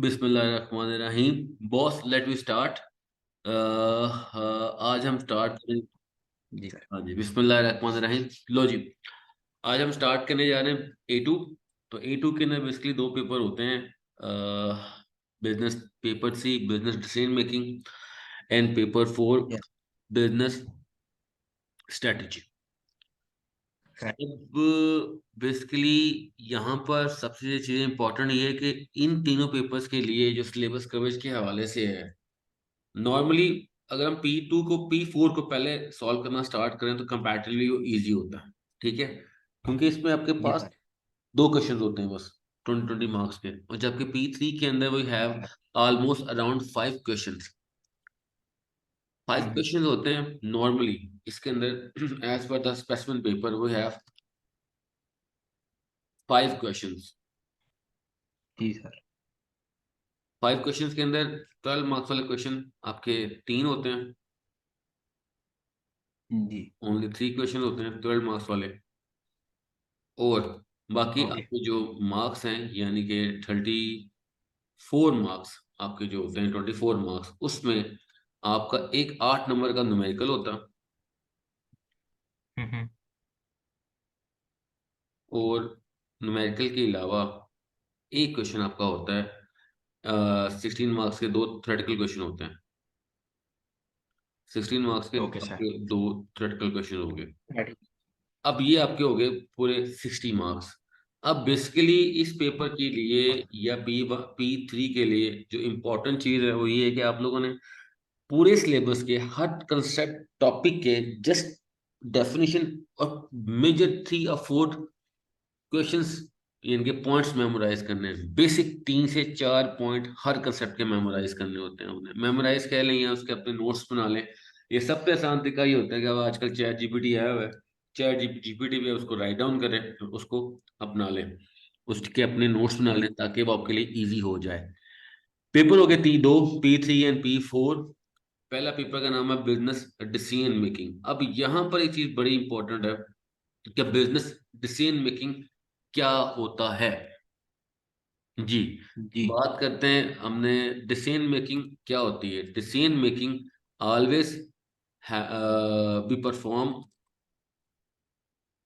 बिस्मिल्लाहिर्रहमानिर्रहीम। Boss, let we start. आज हम स्टार्ट करें। जी सर। हाँ जी, बिस्मिल्लाहिर्रहमानिर्रहीम। लो जी, आज हम स्टार्ट करने जा रहे हैं A2। तो A2 के अंदर बेसिकली दो पेपर होते हैं। Business paper 3, business decision making, and paper 4, yes business strategy. Sir. अब बेसिकली यहाँ पर सबसे चीज़ें इंपॉर्टेंट ये है कि इन तीनों पेपर्स के लिए जो सिलेबस कवरेज के हवाले से है, नॉर्मली अगर हम P2 को P4 को पहले सॉल्व करना स्टार्ट करें तो कंपैरेटिवली वो इजी होता है। ठीक है, क्योंकि इसमें आपके जी पास सर। दो क्वेश्चन होते हैं बस, 20-20 मार्क्स के। और जबकि P3 के अंदर we have almost around 5 question. Five hmm, question होते हैं नॉर्मली इसके अंदर। As per the specific paper we have 5 question. जी सर। 5 क्वेश्चन के अंदर 12 मार्क्स वाले क्वेश्चन आपके तीन होते हैं। जी। ओनली 3 क्वेश्चन होते हैं 12 मार्क्स वाले। और बाकी ओके। आपके जो मार्क्स हैं, यानी कि 34 मार्क्स आपके जो होते हैं, 24 मार्क्स, उसमें आपका एक 8 नंबर का न्यूमेरिकल होता है। हम्म। और न्यूमेरिकल के अलावा एक क्वेश्चन आपका होता है, 16 मार्क्स के दो थ्योरेटिकल क्वेश्चन होते हैं। 16 मार्क्स के ओके सर। आपके दो थ्योरेटिकल क्वेश्चन हो गए। Right. अब ये आपके हो गए पूरे 60 मार्क्स। अब बेसिकली इस पेपर के लिए या P3 के लिए जो इम्पोर्टेंट चीज़ है वो ये है कि आप लोगों ने पूरे सिलेबस के हर कंसेप्ट टॉपिक के जस्ट डेफिनेशन और मेजर 3 और 4 क्वेश्चंस, इनके पॉइंट्स मेमोराइज करने हैं। बेसिक 3 से 4 पॉइंट हर कंसेप्ट के मेमोराइज करने होते हैं। उन्हें मेमोराइज कह लें या उसके अपने नोट्स बना लें। ये सबसे आसान तरीका ये होता है कि अब आजकल चैट जीपीटी आया हुआ है, चैट जीपीटी पे उसको राइट डाउन करें, उसको अपना लें, उसके अपने नोट्स बना लें, ताकि वो आपके लिए इजी हो जाए। पेपर हो गए दो, P3 एंड P4। पहला पेपर का नाम है बिजनेस डिसीजन मेकिंग। अब यहाँ पर एक चीज बड़ी इंपॉर्टेंट है कि बिजनेस डिसीजन मेकिंग क्या होता है। जी, जी। बात करते हैं हमने। डिसीजन मेकिंग क्या होती है? Decision making always be perform,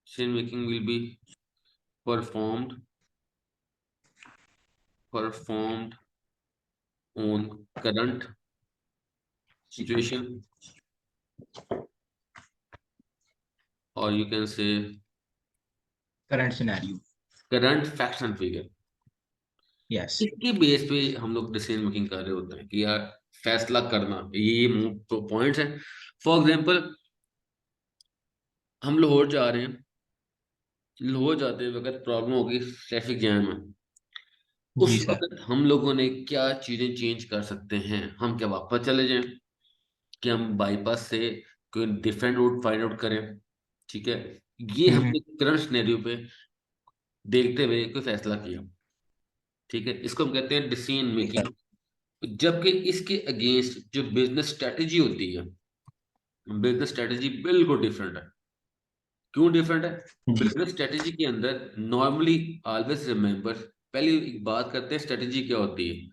decision making will be performed performed on current situation, और you can say current scenario. Current facts and figure. Yes. इसके बेस पे हम लोग डिसीजन मेकिंग कर रहे होते हैं कि यार फैसला करना, ये पॉइंट्स हैं। फॉर एग्जांपल, हम लाहौर जा रहे हैं। लाहौर जाते वक्त प्रॉब्लम होगी, ट्रैफिक जैम है। उस जी सर। वक्त हम लोगों ने क्या चीजें चेंज कर सकते हैं? हम क्या वापस चले जाएं, कि हम बाईपास से कोई डिफरेंट रूट फाइंड आउट करें? ठीक है, ये हम्म। हमने करंट सिनेरियो पे देखते हुए कोई फैसला किया। ठीक है, इसको हम कहते हैं डिसीजन जी सर। मेकिंग। जबकि इसके अगेंस्ट जो बिजनेस स्ट्रेटेजी होती है, बिजनेस स्ट्रेटेजी बिल्कुल डिफरेंट है। क्यों डिफरेंट है? जी बिजनेस स्ट्रेटेजी के अंदर नॉर्मली, ऑलवेज रिमेंबर, पहले एक बात करते हैं स्ट्रेटेजी क्या होती है।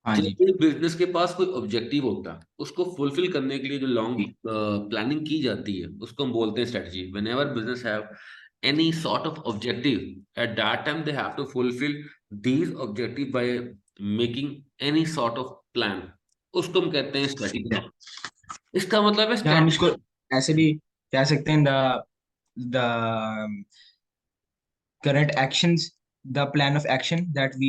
हाँ जब जी। भी बिजनेस के पास कोई ऑब्जेक्टिव होता है, उसको फुलफिल करने के लिए जो लॉन्ग जी। प्लानिंग की जाती है, उसको हम बोलते हैं strategy. Whenever business have any sort of objective, at that time they have to fulfill these objective by making any sort of plan. उसको हम कहते हैं जी स्ट्रेटजी। सर। इसका मतलब है क्या हम इसको स्ट्रेटजी। ऐसे भी कह सकते हैं, the current actions, the plan of action that we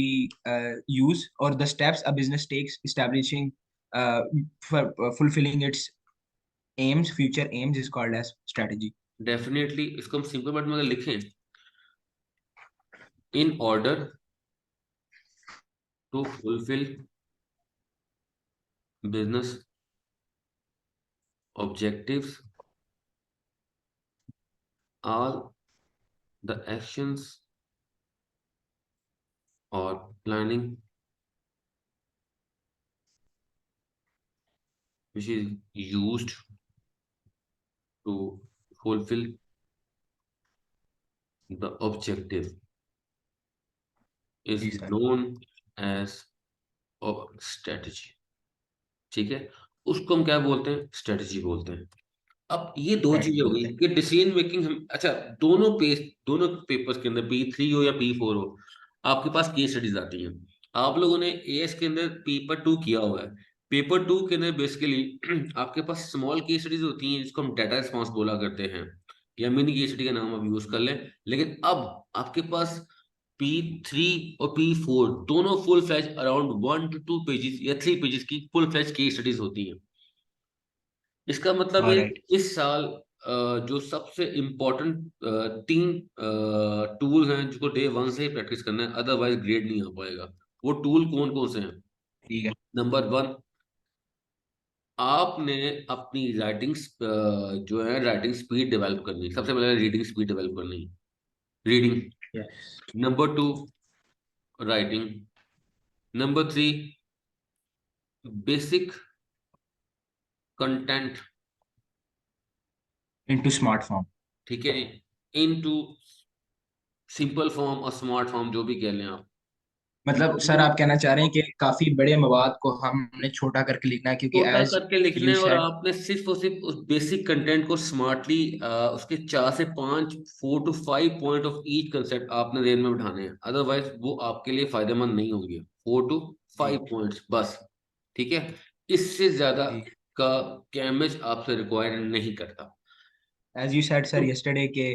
use, or the steps a business takes establishing uh, for fulfilling its aims, future aims, is called as strategy. Definitely इसको हम सिंपल वर्ड में अगर लिखें, in order to fulfill business objectives, all the actions or planning which is used to fulfill the objective जी is sir. known as और strategy. ठीक है, उसको हम क्या बोलते हैं, स्ट्रेटजी बोलते हैं। अब ये दो स्ट्रेटजी चीजें हो गई बोलते हैं। कि डिसीजन मेकिंग हम, अच्छा, दोनों पेपर्स के अंदर P3 हो या P4 हो, आपके पास केस स्टडीज आती हैं। आप लोगों ने एएस के अंदर पेपर 2 किया हुआ है। पेपर 2 के अंदर बेसिकली आपके पास स्मॉल केस स्टडीज होती हैं जिसको हम डाटा रिस्पॉन्स बोला करते हैं, या मिनी केस स्टडी का नाम आप यूज कर लें। लेकिन अब आपके पास P3 और P4 दोनों full fledge around 1 to 2 pages या 3 पेजेस की फुल फ्लैज केस स्टडीज होती हैं। इसका मतलब है ऑलराइट। कि इस साल जो सबसे इम्पोर्टेंट 3 टूल हैं जिसको डे 1 से ही प्रैक्टिस करना है, अदरवाइज ग्रेड नहीं आ पाएगा। वो टूल कौन कौन से हैं? ठीक है। नंबर 1, आपने अपनी जो है राइटिंग स्पीड डेवलप करनी है। सबसे पहले रीडिंग स्पीड डेवलप करनी है, reading. Yes. Number 2, writing. Number 3, basic content. Into smart form. ठीक है जी, इनटू सिंपल फॉर्म और स्मार्ट फॉर्म, जो भी कह लें आप। मतलब सर आप कहना चाह रहे हैं कि काफी बड़े मवाद को हमने छोटा करके लिखना है, क्योंकि छोटा एज करके लिखने यू हैं, और सेड। आपने सिर्फ और सिर्फ उस बेसिक कंटेंट को स्मार्टली, उसके 4 से 5, 4 to 5 point of each concept आपने जेन में बिठाने हैं, अदरवाइज वो आपके लिए फायदेमंद नहीं होंगे। 4 to 5 पॉइंट्स बस। ठीक है, इससे ज्यादा ठीक। का कैमेज आपसे रिक्वायर नहीं करता। एज यू सेड सर तो यस्टरडे के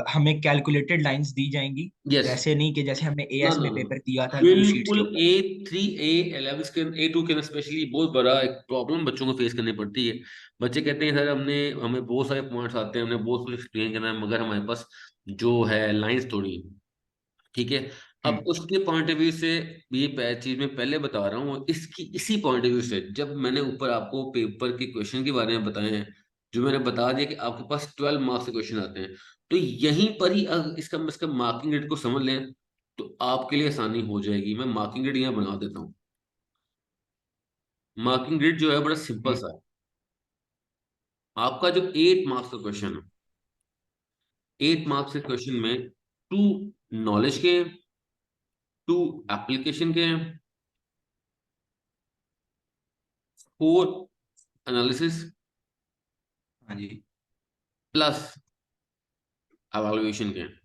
हमें कैलकुलेटेड लाइंस दी जाएंगी, यस, वैसे नहीं कि जैसे हमने ना एएस ना में ना, पेपर दिया था 2 शीट्स बिल्कुल। के ऊपर। A3 A11 के A2 के अंदर स्पेशली बहुत बड़ा एक प्रॉब्लम बच्चों को फेस करनी पड़ती है। बच्चे कहते हैं सर हमें बहुत सारे पॉइंट्स आते हैं, हमने बहुत कुछ एक्सप्लेन करना है, मगर हमारे पास जो है लाइंस थोड़ी हैं। ठीक है, अब हम्म। उसके पॉइंट ऑफ व्यू से ये चीज मैं पहले बता रहा हूँ, इसकी इसी पॉइंट ऑफ व्यू से जब मैंने ऊपर आपको पेपर के क्वेश्चन के बारे में बताए हैं, जो मैंने बता दिया कि आपके पास 12 मार्क्स के क्वेश्चन आते हैं, तो यहीं पर ही अगर इसका इसका मार्किंग रेट को समझ लें तो आपके लिए आसानी हो जाएगी। मैं मार्किंग रेट यहाँ बना देता हूँ। मार्किंग रेट जो है बड़ा सिंपल हम्म। सा है। आपका जो 8 मार्क्स का क्वेश्चन है, 8 मार्क्स के क्वेश्चन में 2 नॉलेज के हैं, 2 एप्लीकेशन के हैं, 4 एनालिसिस, हाँ जी। प्लस एवेल्युएशन के हैं।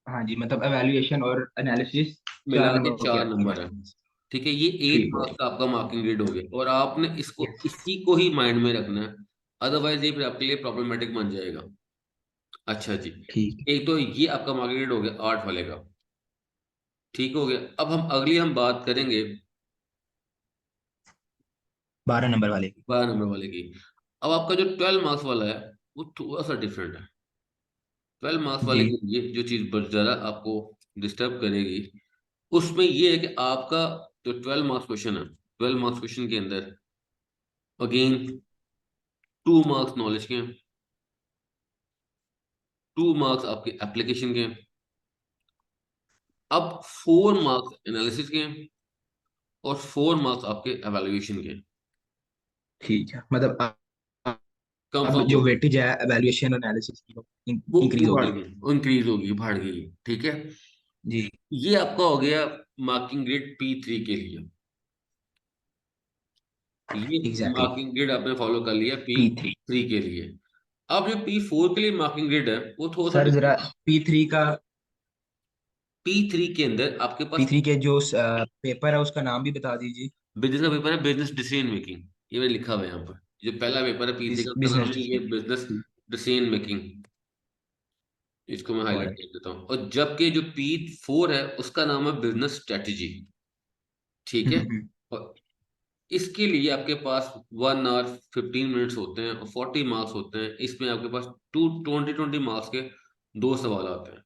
हाँ जी, मतलब एवेल्युएशन और एनालिसिस मिला चार के नंबर की चार आपकी नंबर है। मार्किंग। ठीक है, ये एट ठीक है मार्क्स जी। का आपका मार्किंग ग्रेड हो गया, और आपने इसको यस। इसी को ही माइंड में रखना है, अदरवाइज ये फिर आपके लिए प्रॉब्लमेटिक बन जाएगा। अच्छा जी, ठीक है। एक तो ये आपका मार्किंग ग्रेड हो गया 8 वाले का। ठीक हो गया, अब हम बात करेंगे 12 नंबर वाले की। 12 नंबर वाले की। अब आपका जो 12 मार्क्स वाला है वो थोड़ा सा डिफरेंट है। 12 मार्क्स वाले जी। के लिए जो चीज बहुत ज्यादा आपको डिस्टर्ब करेगी, उसमें ये है कि आपका जो 12 मार्क्स क्वेश्चन है, 12 मार्क्स क्वेश्चन के अंदर अगेन 2 मार्क्स नॉलेज के हैं, 2 मार्क्स आपके एप्लीकेशन के हैं, अब 4 मार्क्स एनालिसिस के हैं, और 4 मार्क्स आपके एवेल्युएशन के हैं। ठीक है, मतलब अब कंफर्म जो हो गया, वेटेज है एवेल्युएशन और एनालिसिस की, वो वो इंक्रीज बढ़ होगी। गई, इंक्रीज होगी, बढ़ गई। ठीक है, जी। ये आपका हो गया मार्किंग ग्रेड P3 के लिए। ये एग्जैक्टली। मार्किंग ग्रिड आपने फॉलो कर लिया पी P3। थ्री के लिए। अब जो P4 के लिए मार्किंग ग्रिड है वो थोड़ा सा सर जरा डिफरेंट। P3 का, P3 के अंदर आपके पास P3 के जो पेपर है उसका नाम भी बता दीजिए। बिजनेस का पेपर है, बिजनेस डिसीजन मेकिंग। ये मैंने लिखा हुआ है यहाँ पर, जो पहला पेपर है P3 का, उसका नाम बिजनेस है ये डिसीजन। बिजनेस ठीक। Decision making. इसको मैं हाईलाइट ऑलराइट। कर देता हूँ, और जबकि जो P4 है उसका नाम है बिजनेस स्ट्रेटेजी। ठीक है, हम्म। और इसके लिए आपके पास 1 hour 15 मिनट्स होते हैं और 40 मार्क्स होते हैं। इसमें आपके पास 20 मार्क्स के 2 सवाल आते हैं।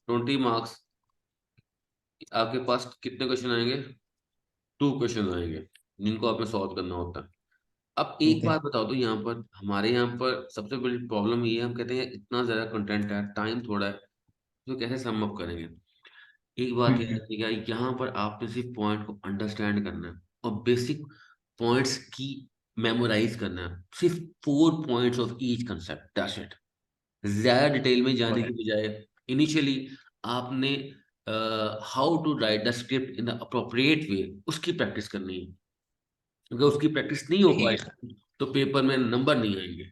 20 मार्क्स, आपके पास कितने क्वेश्चन आएंगे? 2 क्वेश्चन आएंगे जिनको आपने सॉल्व करना होता है। अब एक ठीक है। बात बताओ, तो यहाँ पर हमारे यहाँ पर सबसे बड़ी प्रॉब्लम ये है, हम कहते हैं इतना ज्यादा कंटेंट है, टाइम थोड़ा है, तो कैसे सम अप करेंगे? एक बात याद हम्म। रखिएगा, यहाँ पर आपने सिर्फ पॉइंट को अंडरस्टैंड करना है और बेसिक पॉइंट्स की मेमोराइज करना है, सिर्फ 4 points of each concept, that's it. ज्यादा डिटेल में जाने की ऑलराइट। बजाय इनिशियली आपने how to write the script in the appropriate way, उसकी प्रैक्टिस करनी है। अगर उसकी प्रैक्टिस नहीं हो ठीक पाई है सर। तो पेपर में नंबर नहीं आएंगे।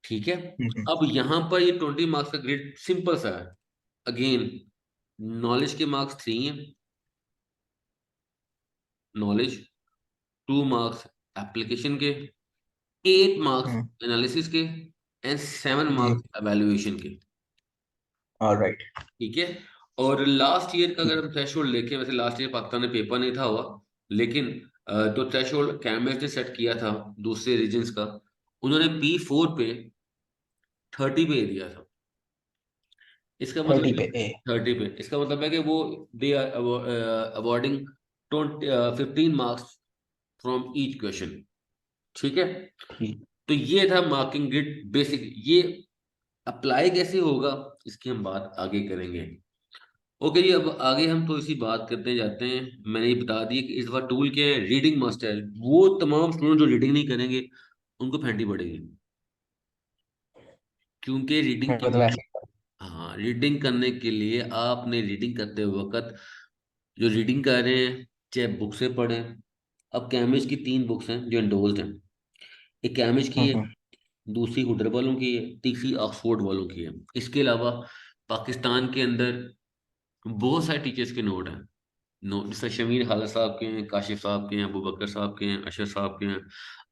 ठीक है। हम्म। अब यहाँ पर ये 20 मार्क्स का ग्रेड सिंपल सा है। अगेन, नॉलेज के मार्क्स 3 हैं, नॉलेज, 2 मार्क्स एप्लीकेशन के, 8 मार्क्स हम्म। एनालिसिस के, एंड 7 मार्क्स जी। एवेल्युएशन के। ऑलराइट। ठीक है। और लास्ट ईयर का ठीक अगर है। हम थ्रेशोल्ड देखें, वैसे लास्ट ईयर पाकिस्तान में पेपर नहीं था हुआ, लेकिन जो थ्रेशोल्ड कैमब्रिज ने सेट किया था दूसरे रीजन्स का, उन्होंने P4 पे 30 पे दिया था। इसका 30 मतलब पे ए। 30 पे, इसका मतलब है कि वो they are awarding 15 marks from each question. ठीक है। ठीक। तो ये था मार्किंग ग्रिड बेसिक। ये अप्लाई कैसे होगा इसकी हम बात आगे करेंगे। ओके जी, अब आगे हम तो इसी बात करते जाते हैं। मैंने ये बता दिया कि इस बार टूल के रीडिंग मस्ट है। वो तमाम स्टूडेंट जो रीडिंग नहीं करेंगे उनको फेंटी पड़ेगी, क्योंकि रीडिंग मतलब करने, ऐसे। हाँ, रीडिंग करने के लिए आपने रीडिंग करते वक्त जो रीडिंग कर रहे हैं चाहे बुक से पढ़ें। अब कैमिज की 3 बुक्स हैं जो इंडोर्स्ड हैं। एक कैमिज की है, हम्म। दूसरी हुडर वालों की है, तीसरी ऑक्सफोर्ड वालों की है। इसके अलावा पाकिस्तान के अंदर बहुत सारे टीचर्स के नोट हैं। नो, जैसे शमीर खालिद साहब के हैं, काशिफ साहब के हैं, अबू बकर साहब के हैं, अशर साहब के हैं,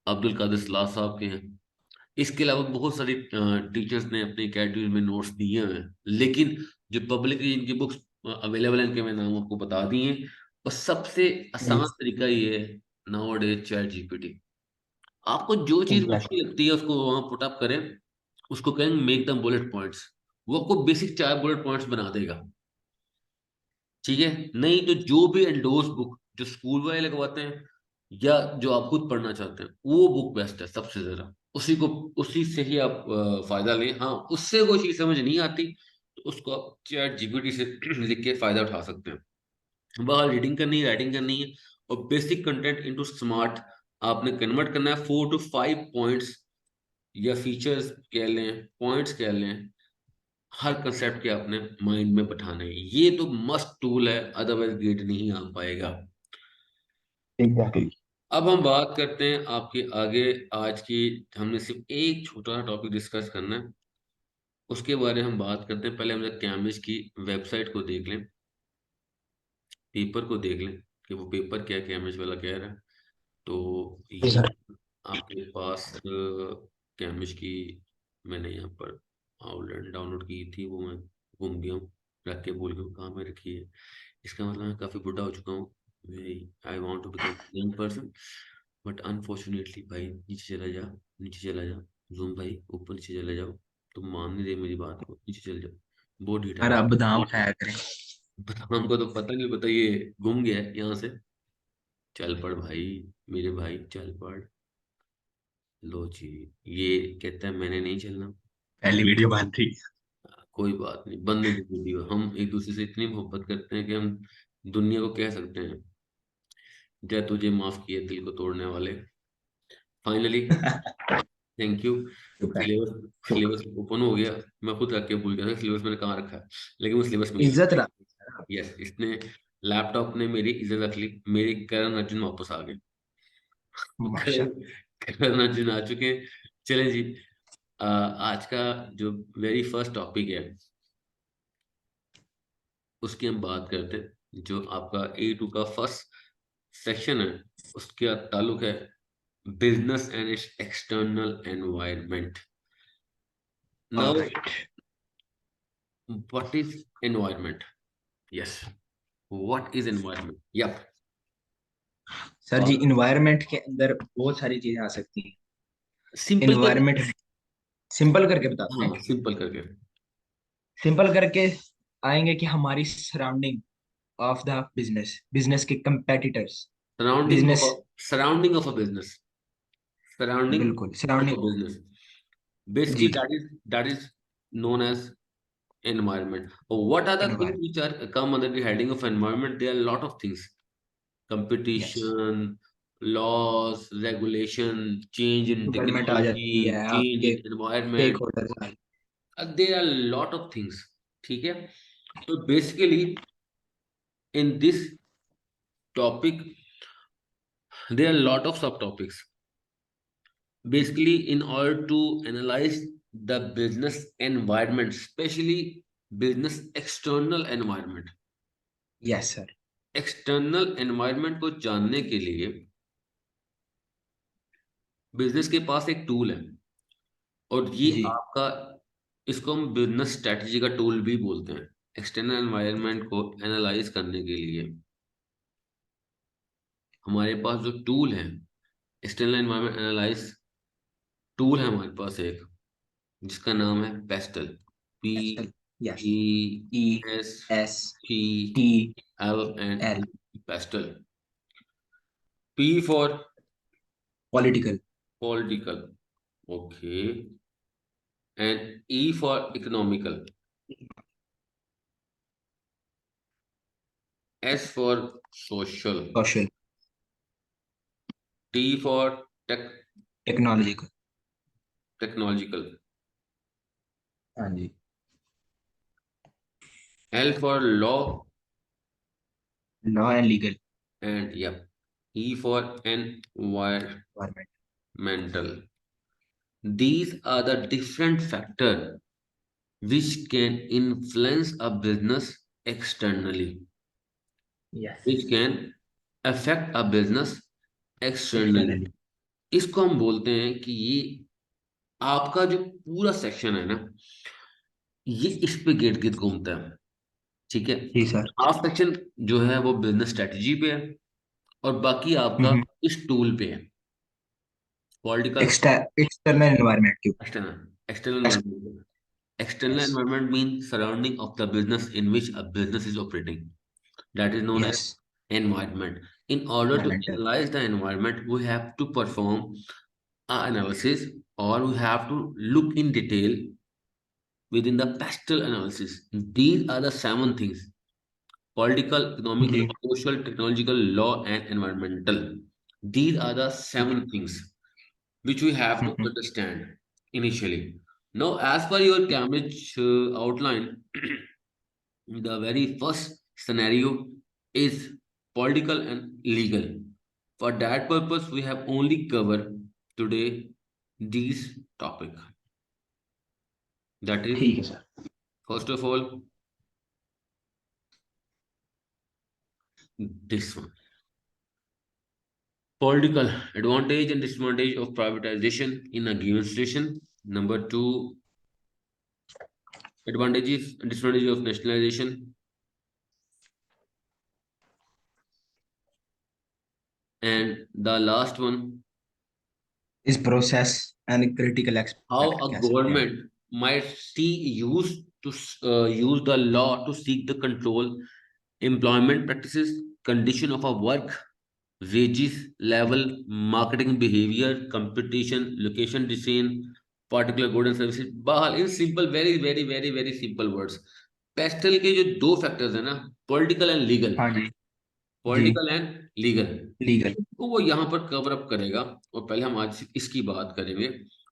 अब्दुल कादिर सलाह साहब के हैं। इसके अलावा बहुत सारी टीचर्स ने अपनी कैटेगरी में नोट्स दिए हुए हैं। लेकिन जो पब्लिकली इनकी बुक्स अवेलेबल हैं, इनके मैं नाम आपको बता दिए हैं। और सबसे आसान जी। तरीका ये है, नाउ डेज चैट जीपीटी। आपको जो चीज एग्जैक्टली। मुश्किल लगती है उसको वहां पुट अप करें, उसको कहें मेक द बुलेट पॉइंट्स, वो आपको बेसिक 4 बुलेट पॉइंट्स बना देगा। ठीक है। नहीं तो जो भी एंडोर्स बुक जो स्कूल वाले लगवाते हैं या जो आप खुद पढ़ना चाहते हैं, वो बुक बेस्ट है सबसे ज्यादा। उसी को, उसी से ही आप फायदा लें। हाँ, उससे कोई चीज समझ नहीं आती तो उसको आप चैट जीपीटी से लिख के फायदा उठा सकते हैं। बाहर रीडिंग करनी है, राइटिंग करनी है, और बेसिक कंटेंट इनटू स्मार्ट आपने कन्वर्ट करना है। 4 to 5 पॉइंट्स या फीचर्स कह लें, पॉइंट्स कह लें, हर कंसेप्ट के अपने माइंड में बैठाने हैं। ये तो मस्ट टूल है, अदरवाइज ग्रेड नहीं आ पाएगा। एग्जैक्टली। अब हम बात करते हैं आपके आगे। आज की हमने सिर्फ एक छोटा सा टॉपिक डिस्कस करना है, उसके बारे में हम बात करते हैं। पहले हम कैम्ब्रिज की वेबसाइट को देख लें, पेपर को देख लें कि वो पेपर क्या कैम्ब्रिज वाला कह रहा है। तो जी ये सर। आपके पास कैम्ब्रिज की, मैंने यहाँ पर आउटलाइन डाउनलोड की थी, वो मैं घूम गया हूँ, रख के भूल गया हूँ कहाँ मैं रखी है। इसका मतलब मैं काफ़ी बुढ़ा हो चुका हूँ। I want to become young person, but unfortunately भाई नीचे चला जा, नीचे चला जा, जूम भाई ऊपर नीचे चले जाओ। तुम मान नहीं रहे मेरी बात को, नीचे चले जाओ। बहुत ढीठा और है। आप बादाम उठाया करें। हमको तो पता नहीं, पता ये गुम गया है यहाँ से। चल पड़ भाई, मेरे भाई चल पड़। लो जी, ये कहता है मैंने नहीं चलना। पहली वीडियो बन रही। कोई बात नहीं, बनने दो वीडियो। हम एक दूसरे से इतनी मोहब्बत करते हैं कि हम दुनिया को कह सकते हैं, जय तुझे माफ किए दिल को तोड़ने वाले। Finally, thank you. शुक्र है। सिलेबस शुक्र। सिलेबस ओपन हो गया। मैं खुद रख के भूल गया था सिलेबस मैंने कहाँ रखा है, लेकिन वो सिलेबस मिल इज्जत गया। रख सर आप। यस, इसने, लैपटॉप ने मेरी इज्जत रख ली। मेरे करण अर्जुन वापस आ गए। माशा। करण करण अर्जुन आ चुके हैं। चलें जी। आज का जो वेरी फर्स्ट टॉपिक है उसकी हम बात करते हैं। जो आपका A2 का फर्स्ट सेक्शन है, उसका ताल्लुक है business and its external environment. Now, alright. What is environment? Yes, what is environment? Yup. Sir जी, इन्वायरमेंट के अंदर बहुत सारी चीजें आ सकती हैं। सिंपल कर, इन्वायरमेंट सिंपल करके बताते हाँ हैं। सिंपल करके। सिंपल करके आएंगे कि हमारी surrounding of the business, business के competitors. Surrounding of business. Surrounding of a business, surrounding बिल्कुल of surrounding. A business, basically जी। that is known as environment. What are the things environment. which are come under the heading of environment? There are a lot of things: yes. competition, laws, regulation, change in government आ technology, जाती है, change आपके in stake environment. Holders आ। There are a lot of things. ठीक है। तो basically In this topic, there are a lot of subtopics. Basically, in order to analyze the business environment, especially business external environment, Yes, sir. External environment को जानने के लिए business के पास एक tool है, और ये जी। आपका, इसको हम बिजनेस स्ट्रेटजी का टूल भी बोलते हैं। एक्सटर्नल एनवायरनमेंट को एनालाइज करने के लिए हमारे पास जो टूल है, एक्सटर्नल एनवायरनमेंट एनालाइज टूल है हमारे पास एक, जिसका नाम है PESTLE. P Excel. Yes. E E S S T T L and L. PESTLE. P for Political. Political, okay, and E for economical, S for social, Social. T for Technological. technological, हाँ जी। L for law, Law and legal. and yeah, E for environmental. Environment. These are the different factors which can influence a business externally, Yes. which can affect a business externally. Externally. इसको हम बोलते हैं कि ये आपका जो पूरा section है ना, ये इस पे गिर्द गिर्द घूमता है। ठीक है, जी सर। हाफ सेक्शन जो है वो बिजनेस स्ट्रेटजी पे है, और बाकी आपका हम्म। इस टूल पे है, पॉलिटिकल। एक्सटर्नल एनवायरनमेंट के ऊपर। External external Ex- environment, external Yes. Environment mean surrounding of the business in which a business is operating, that is known as Yes. environment. In order to Environmental. analyze the environment, we have to perform a analysis, or we have to look in detail within the pastel analysis. These are the 7 things: political, economical, जी। social, technological, law, and environmental. These are the जी। 7 things which we have to hmm. understand initially. Now, as per your Cambridge outline, the very first scenario is political and legal. For that purpose, we have only covered today these topic. That is, ठीक है sir. first of all, this one. Political advantage and disadvantage of privatization in a given situation. Number 2, advantages and disadvantages of nationalization. And the last one, इस process and critical how expect a कह सकते हैं। government might see use the law to seek the control employment practices, condition of a work, wages level, marketing behavior, competition, location design, particular goods and services. बहरहाल in simple, very very very very simple words, pastel के जो 2 factors है ना, political and legal, हाँ जी। जी। Political and legal, legal. तो वो यहाँ पर कवर अप करेगा। और पहले हम आज सिर्फ इसकी बात करेंगे,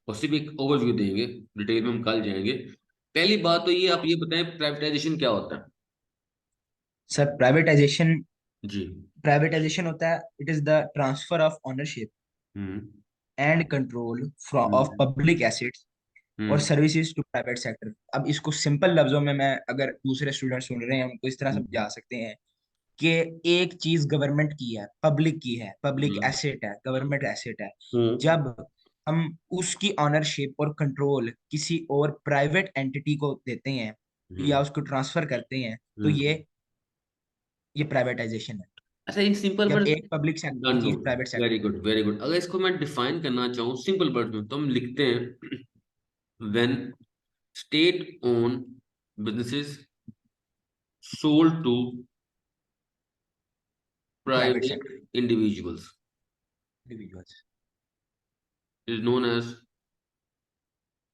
और सिर्फ एक ओवरव्यू देंगे, डिटेल में हम कल जाएंगे। पहली बात तो ये, आप ये बताएं प्राइवेटाइजेशन क्या होता है। सर प्राइवेटाइजेशन, जी। प्राइवेटाइजेशन होता है, it is the transfer of ownership hmm and control of hmm public assets और हम्म सर्विसेज टू प्राइवेट सेक्टर। अब इसको सिंपल लफ्जों में मैं, अगर दूसरे स्टूडेंट सुन रहे हैं, उनको इस तरह हम्म समझा सकते हैं कि एक चीज गवर्नमेंट की है, पब्लिक की है, पब्लिक हम्म एसेट है, गवर्नमेंट एसेट है। हम्म जब हम उसकी ऑनरशिप और कंट्रोल किसी और प्राइवेट एंटिटी को देते हैं या हम्म उसको ट्रांसफर करते हैं, तो हम्म। ये प्राइवेटाइजेशन है। अच्छा, इन सिंपल जब वर्ड, एक पब्लिक सेक्टर की डन नो, चीज private very sector. Good very good. अगर इसको मैं डिफाइन करना चाहूँ सिंपल वर्ड में, तो हम लिखते हैं, when state own businesses sold to private private sector. Individuals individuals. is known as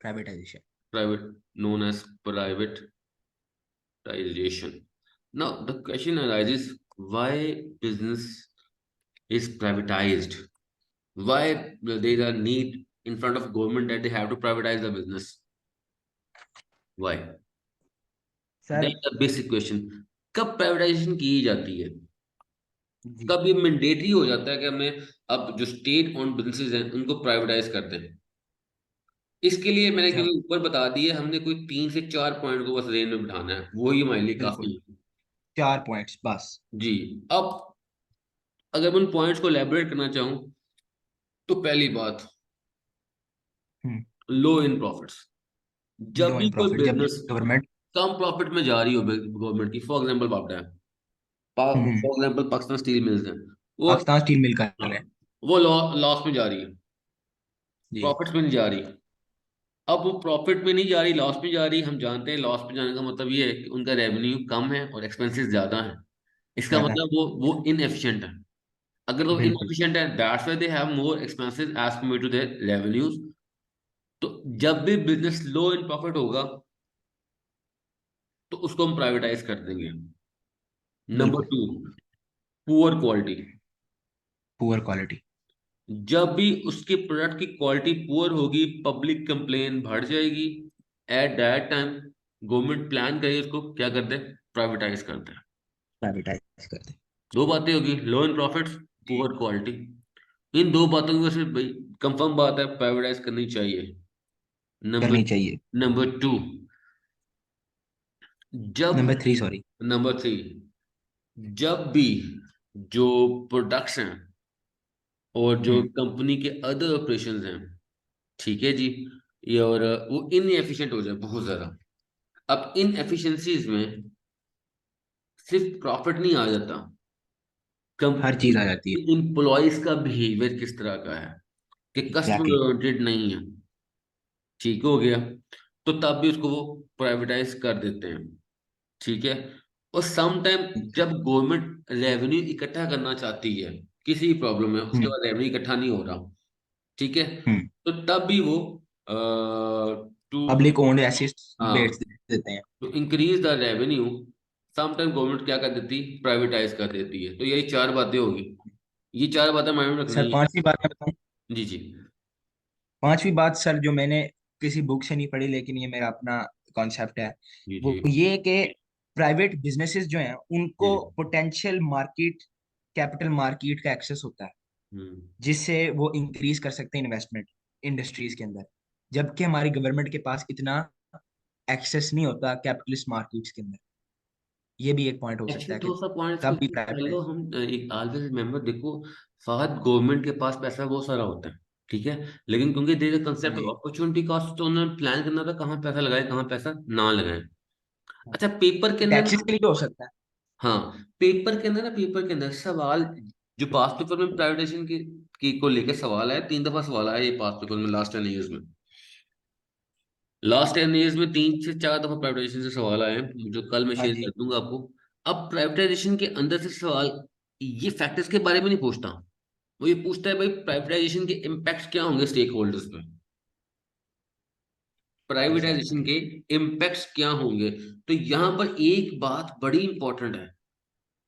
privatisation. private, known as privatization. Now the question arises, why business is privatized? Why there is a need in front of government that they have to privatize the business? Why? Sir That's the basic question. कब privatisation की जाती है, जी। कब ये mandatory हो जाता है कि हमें अब जो स्टेट ओन्ड बिजनेसेस हैं उनको प्राइवेटाइज कर दें। इसके लिए मैंने अच्छा। क्योंकि ऊपर बता दिया, हमने कोई 3 से 4 पॉइंट को बस रेंज में बिठाना है, वही हमारे लिए बिल्कुल, काफी है। 4 पॉइंट्स बस। जी। अब अगर मैं उन पॉइंट्स को एलैबोरेट करना चाहूँ, तो पहली बात, हम्म। लो इन प्रॉफिट्स। जब लो भी इन कोई प्रॉफिट, जब बिजनेस गवर्नमेंट। कम प्रॉफिट में जा रही हो गवर्नमेंट की, फॉर एग्जांपल बात है, hmm. For example Pakistan steel mills है, वो, पाकिस्तान स्टील मिल कर हाँ, रहे हैं। वो लॉस में जा रही है, जी। प्रॉफिट्स में नहीं जा रही। अब वो प्रॉफिट में नहीं जा रही, लॉस में जा रही, हम जानते हैं लॉस में जाने का मतलब ये है कि उनका रेवेन्यू कम है और एक्सपेंसेस ज्यादा है। इसका ज्यादा। मतलब वो इनएफिशिएंट है। अगर वो बिल्कुल। इनएफिशिएंट है, that's why they have more expenses as compare to their revenues. तो जब भी बिजनेस लो इन प्रॉफिट होगा, तो उसको हम प्राइवेटाइज कर देंगे। नंबर बिल्कुल। Two, poor quality. Poor quality. जब भी उसके प्रोडक्ट की क्वालिटी पुअर होगी, पब्लिक कंप्लेन बढ़ जाएगी। At that time government plan करे उसको क्या करते हैं, प्राइवेटाइज करते हैं। प्राइवेटाइज करते हैं। दो बातें होगी, लो इन प्रॉफिट्स, जी। Poor quality. इन दो बातों की वजह से भाई कंफर्म बात है, प्राइवेटाइज करनी चाहिए। नंबर करनी चाहिए। नंबर टू, जब नंबर 3, सॉरी। नंबर थ्री, जब भी जो प्रोडक्ट्स हैं और जो हम्म। कंपनी के अदर ऑपरेशंस हैं, ठीक है जी, ये और वो इनएफिशिएंट हो जाए बहुत ज्यादा। अब इन एफिशिएंसीज में सिर्फ प्रॉफिट नहीं आ जाता, हर चीज कंपनी आ जाती है। के एम्प्लॉयज का बिहेवियर किस तरह का है, कि कस्टमर एग्जैक्टली। ओरिएंटेड नहीं है, ठीक हो गया, तो तब भी उसको वो प्राइवेटाइज कर देते हैं। ठीक है। और सम टाइम जब गवर्नमेंट रेवेन्यू इकट्ठा करना चाहती है, किसी प्रॉब्लम में उसके हम्म। बाद रेवेन्यू इकट्ठा नहीं हो रहा, ठीक है, हम्म। तो तब भी वो टू पब्लिक ओन्ड एसेट्स बेच हाँ, देते हैं। To increase the revenue, some time government क्या कर देती, प्राइवेटाइज कर देती है। तो यही चार बातें होगी, ये चार बातें माइंड में सर रखनी है। पांचवी बात मैं बताऊं। जी जी। पांचवी बात सर, जो मैंने किसी बुक से नहीं पढ़ी लेकिन ये मेरा अपना कॉन्सेप्ट है, जी जी। वो ये कि प्राइवेट बिजनेसेस जो हैं जी उनको जी। पोटेंशियल मार्केट, कैपिटल मार्केट का एक्सेस होता है, हम्म। जिससे वो इंक्रीज कर सकते हैं इन्वेस्टमेंट इंडस्ट्रीज के अंदर। जबकि हमारी गवर्नमेंट के पास इतना एक्सेस नहीं होता कैपिटलिस्ट मार्केट्स के अंदर। ये भी एक पॉइंट हो सकता एक्चुअली है कि दो सा पॉइंट्स को तब भी हेलो, प्राइवेटाइज। हम एक ऑलवेज रिमेंबर, देखो, फहद गवर्नमेंट के पास पैसा बहुत सारा होता है, ठीक है, लेकिन क्योंकि देर हाँ कंसेप्ट जी। अपॉर्चुनिटी कॉस्ट, तो उन्होंने प्लान करना था कहाँ पैसा लगाए कहाँ पैसा ना लगाए। हाँ। अच्छा, पेपर के अंदर टैक्सेस ना, के लिए भी हो सकता है। हाँ, पेपर के अंदर ना, पेपर के अंदर सवाल, जो पास पेपर में प्राइवेटाइजेशन की को लेकर सवाल आया, 3 दफा सवाल आया ये पास पेपर में, लास्ट 10 ईयर्स में। लास्ट 10 ईयर्स में 3 से 4 दफा प्राइवेटाइजेशन से सवाल आए हैं, जो कल मैं हाँ शेयर कर जी। दूंगा आपको। अब प्राइवेटाइजेशन के अंदर से सवाल ये फैक्टर्स के बारे में नहीं पूछता, वो ये पूछता है भाई प्राइवेटाइजेशन के इम्पैक्ट क्या होंगे स्टेक होल्डर्स पे, प्राइवेटाइजेशन एग्जैक्टली। के इम्पैक्ट्स क्या होंगे। तो यहाँ पर एक बात बड़ी इंपॉर्टेंट है,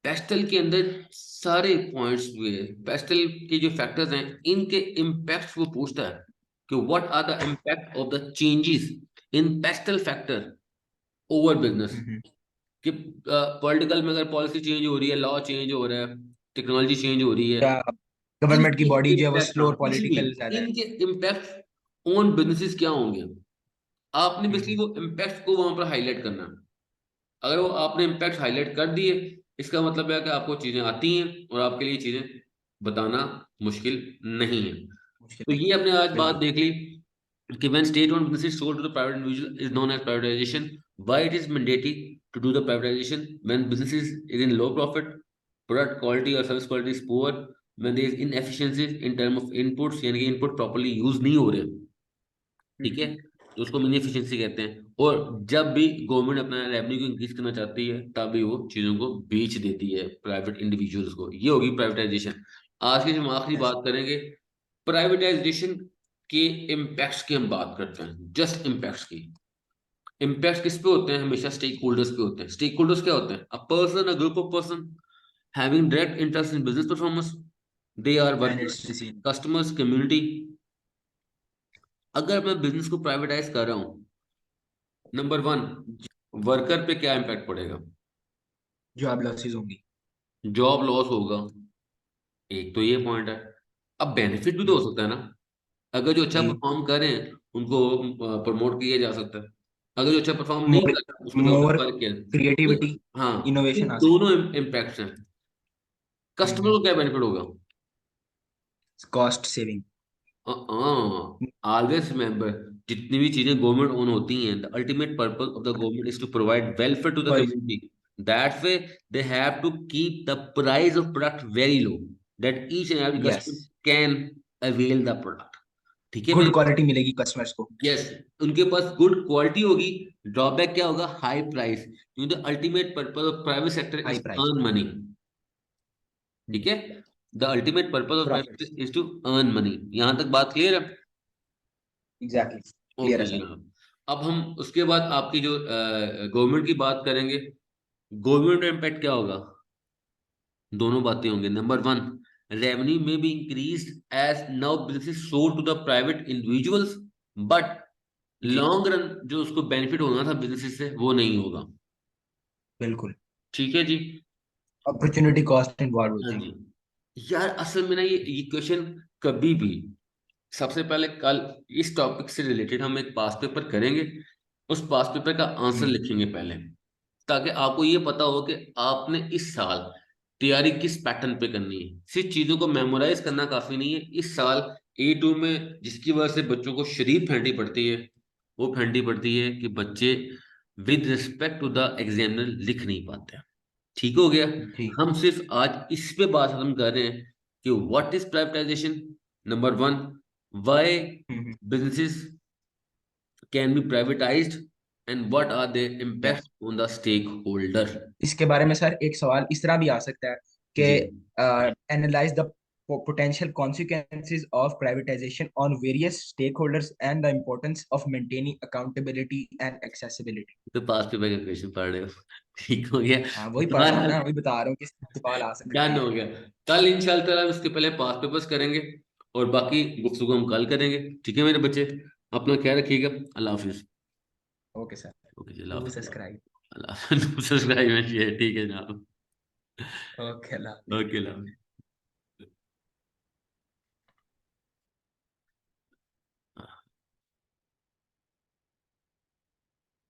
पेस्टल के अंदर सारे पॉइंट्स हुए, पेस्टल के जो फैक्टर्स हैं इनके इम्पैक्ट्स वो पूछता है, कि what are the impact of the changes in PESTEL factor over business. Hmm. कि पॉलिटिकल में अगर पॉलिसी चेंज हो रही है, लॉ चेंज हो रहा है, टेक्नोलॉजी चेंज हो रही है, या गवर्नमेंट की इनके बॉडी जो है वो इम्पैक्ट, हाँ, स्लो और किसी भी, पॉलिटिकल ज्यादा है। इनके इम्पैक्ट ऑन बिजनेसेस क्या होंगे। आपने बेसिकली हम्म। वो इम्पैक्ट को वहां पर हाईलाइट करना है। अगर वो आपने इम्पैक्ट हाईलाइट कर दिए, इसका मतलब है कि आपको चीजें आती हैं और आपके लिए चीजें बताना मुश्किल नहीं है। मुश्किल तो नहीं। ये अपने आज बात बिल्कुल। देख ली कि when state-owned business sold to the private individual is known as privatization. Why it is mandatory to do the privatization when businesses is in low profit, product quality or service quality is poor, when there is inefficiencies in term of inputs, यानी कि input properly use नहीं हो रहे, ठीक है, हम्म। तो उसको inefficiency कहते हैं। और जब भी गवर्नमेंट अपना रेवेन्यू को इंक्रीज करना चाहती है, तभी वो चीजों को बेच देती है प्राइवेट इंडिविजुअल्स को, ये होगी प्राइवेटाइजेशन। आज की जो हम आखिरी यस। बात करेंगे, प्राइवेटाइजेशन के इम्पैक्ट्स की हम बात करते हैं, जस्ट इम्पैक्ट्स की। इम्पैक्ट किस पे होते हैं, हमेशा स्टेक होल्डर्स पे होते हैं। स्टेक होल्डर्स क्या होते हैं, a person, a group of person having direct interest in business performance. They are and workers, its decision. Customers, community. अगर मैं बिजनेस को प्राइवेटाइज कर रहा हूँ, नंबर वन, वर्कर पे क्या इम्पैक्ट पड़ेगा, जॉब लॉसेस होंगी। जॉब लॉस होगा, एक तो ये पॉइंट है। अब बेनिफिट भी तो हो हम्म, सकता है ना, अगर जो अच्छा जी। परफॉर्म करें उनको प्रमोट किया जा सकता है, अगर जो अच्छा परफॉर्म नहीं मोर कर रहा उसको जो मोर फर्क किया। तो क्रिएटिविटी, हाँ, ये इनोवेशन आ दोनों सकती इम्पैक्ट हैं। है। कस्टमर को क्या बेनिफिट होगा? Cost saving. ऑलवेज रिमेंबर, जितनी भी चीजें गवर्नमेंट ओन होती हैं, the ultimate purpose of the government is to provide welfare to the वही। Community. That way they have to keep the price of product very low, that each and every yes, customer can avail the product. ठीक है good मेरे? Quality मिलेगी customers को। Yes, उनके पास good quality होगी। Drawback क्या होगा? हाई प्राइस, क्योंकि the ultimate purpose of private sector high is price. Earn money. ठीक है, the ultimate purpose of private profits. Sector is to earn money. यहां तक बात क्लियर है? एग्जैक्टली, क्लियर ओके है सर। जनाब। अब हम उसके बाद आपकी जो गवर्नमेंट की बात करेंगे। गवर्नमेंट इम्पैक्ट क्या होगा? दोनों बातें होंगी। नंबर वन, रेवेन्यू में be increase as now business sold to the private individuals, but जी, लॉन्ग रन जो उसको बेनिफिट होना था बिजनेस से वो नहीं होगा। बिल्कुल। ठीक है जी। अपॉर्चुनिटी कॉस्ट इन्वॉल्व हाँ होती जी। यार असल में ना ये क्वेश्चन कभी भी, सबसे पहले कल इस टॉपिक से रिलेटेड हम एक पास पेपर करेंगे, उस पास पेपर का है। आंसर लिखेंगे पहले, ताकि आपको ये पता हो कि आपने इस साल तैयारी किस पैटर्न पे करनी है। सिर्फ चीजों को मेमोराइज करना काफी नहीं है। इस साल A2 में जिसकी वजह से बच्चों को शरीर फेंटी पड़ती है, वो फेंटी पड़ती है कि बच्चे with respect to the examiner लिख नहीं पाते हैं। ठीक हो गया। जी। हम सिर्फ आज इस पे बात खत्म कर रहे हैं कि what is privatisation, number one, why hmm. businesses can be privatized, and what are their yes, impacts on the stakeholder। इसके बारे में सर एक सवाल इस तरह भी आ सकता है कि जी, analyse the potential consequences of privatization on various stakeholders and the importance of maintaining accountability and accessibility। तो पास पेपर का क्वेश्चन पढ़ रहे हो? ठीक हो गया। हाँ, वही पढ़ रहा हूँ ना, डन, वही बता रहा हूँ कि सवाल आ सकते डन हैं। हो गया। कल इंशाल्लाह ताला उसके पहले पास पेपर्स करेंगे, और बाकी गुफ्तगू हम कल करेंगे। ठीक है मेरे बच्चे, अपना ख्याल रखिएगा। अल्लाह हाफिज। Okay sir. ओके जी, अल्लाह डू हाफिज। सब्सक्राइब। अल्लाह सब्सक्राइब है, ठीक है जनाब। ओके, अल्लाह हाफिज़। ओके, अल्लाह हाफिज।